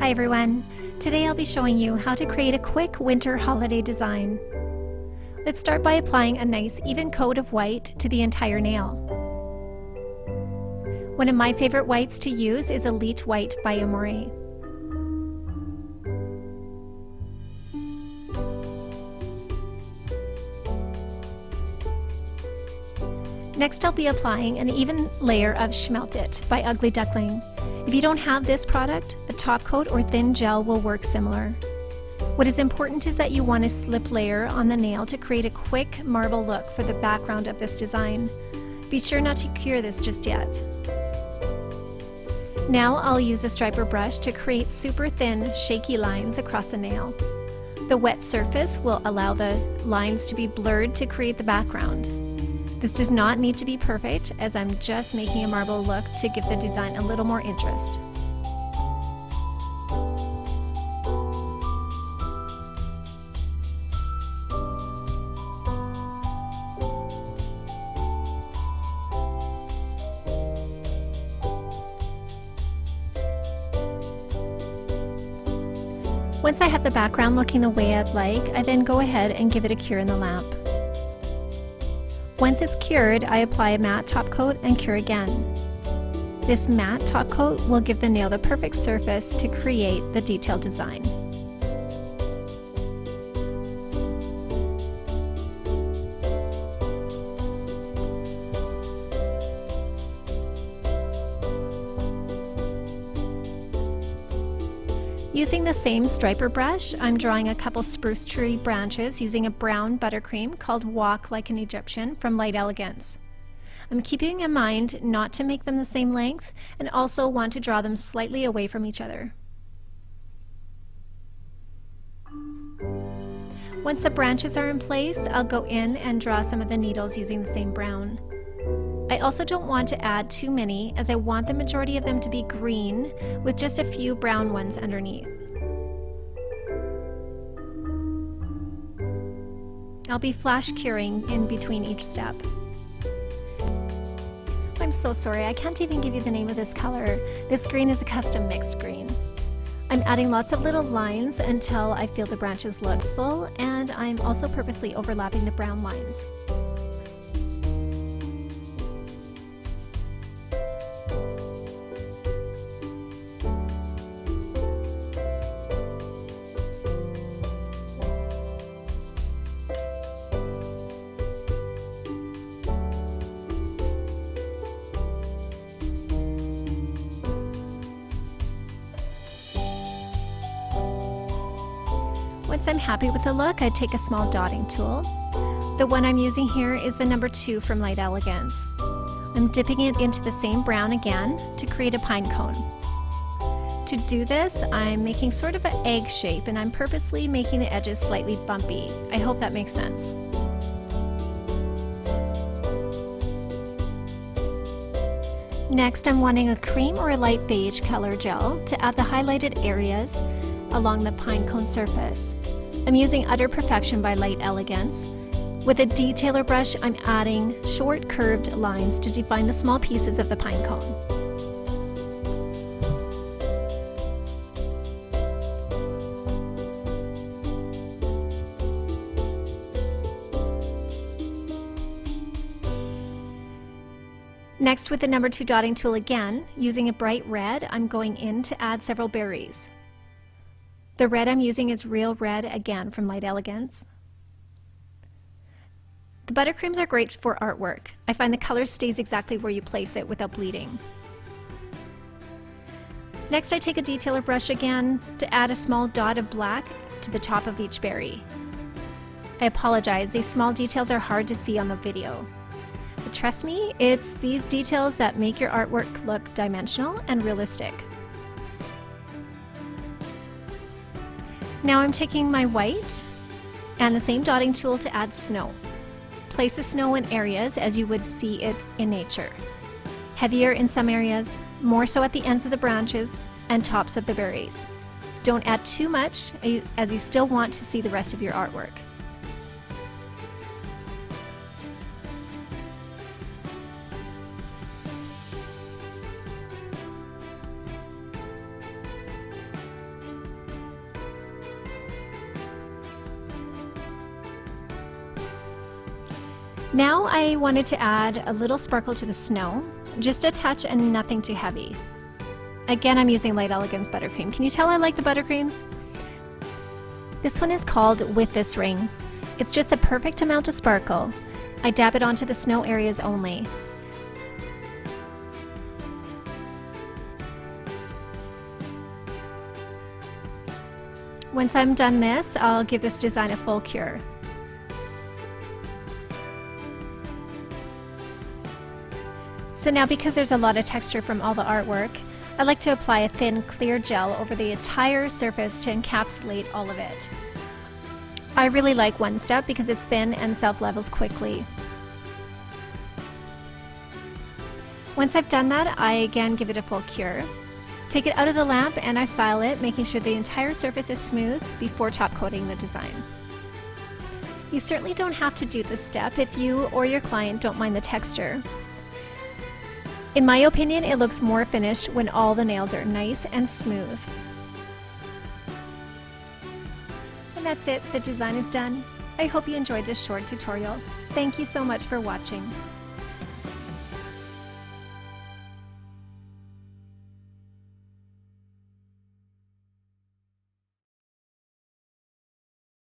Hi everyone! Today I'll be showing you how to create a quick winter holiday design. Let's start by applying a nice even coat of white to the entire nail. One of my favorite whites to use is Elite White by Amore. Next I'll be applying an even layer of Schmelt by Ugly Duckling. If you don't have this product, a top coat or thin gel will work similar. What is important is that you want a slip layer on the nail to create a quick marble look for the background of this design. Be sure not to cure this just yet. Now I'll use a striper brush to create super thin, shaky lines across the nail. The wet surface will allow the lines to be blurred to create the background. This does not need to be perfect, as I'm just making a marble look to give the design a little more interest. Once I have the background looking the way I'd like, I then go ahead and give it a cure in the lamp. Once it's cured, I apply a matte top coat and cure again. This matte top coat will give the nail the perfect surface to create the detailed design. Using the same striper brush, I'm drawing a couple spruce tree branches using a brown buttercream called Walk Like an Egyptian from Light Elegance. I'm keeping in mind not to make them the same length and also want to draw them slightly away from each other. Once the branches are in place, I'll go in and draw some of the needles using the same brown. I also don't want to add too many, as I want the majority of them to be green with just a few brown ones underneath. I'll be flash curing in between each step. I'm so sorry, I can't even give you the name of this color. This green is a custom mixed green. I'm adding lots of little lines until I feel the branches look full, and I'm also purposely overlapping the brown lines. Once I'm happy with the look, I take a small dotting tool. The one I'm using here is the number 2 from Light Elegance. I'm dipping it into the same brown again to create a pine cone. To do this, I'm making sort of an egg shape, and I'm purposely making the edges slightly bumpy. I hope that makes sense. Next, I'm wanting a cream or a light beige color gel to add the highlighted areas along the pine cone surface. I'm using Udder Perfection by Light Elegance. With a detailer brush, I'm adding short curved lines to define the small pieces of the pine cone. Next, with the number 2 dotting tool again, using a bright red, I'm going in to add several berries. The red I'm using is Real Red, again from Light Elegance. The buttercreams are great for artwork. I find the color stays exactly where you place it without bleeding. Next, I take a detailer brush again to add a small dot of black to the top of each berry. I apologize, these small details are hard to see on the video. But trust me, it's these details that make your artwork look dimensional and realistic. Now I'm taking my white and the same dotting tool to add snow. Place the snow in areas as you would see it in nature. Heavier in some areas, more so at the ends of the branches and tops of the berries. Don't add too much, as you still want to see the rest of your artwork. Now I wanted to add a little sparkle to the snow, just a touch and nothing too heavy. Again, I'm using light Elegance Buttercream. Can you tell I like the buttercreams? This one is called With This Ring. It's just the perfect amount of sparkle. I dab it onto the snow areas only. Once I'm done this, I'll give this design a full cure. So now, because there's a lot of texture from all the artwork, I like to apply a thin clear gel over the entire surface to encapsulate all of it. I really like One Step because it's thin and self-levels quickly. Once I've done that, I again give it a full cure. Take it out of the lamp and I file it, making sure the entire surface is smooth before top coating the design. You certainly don't have to do this step if you or your client don't mind the texture. In my opinion, it looks more finished when all the nails are nice and smooth. And that's it, the design is done. I hope you enjoyed this short tutorial. Thank you so much for watching.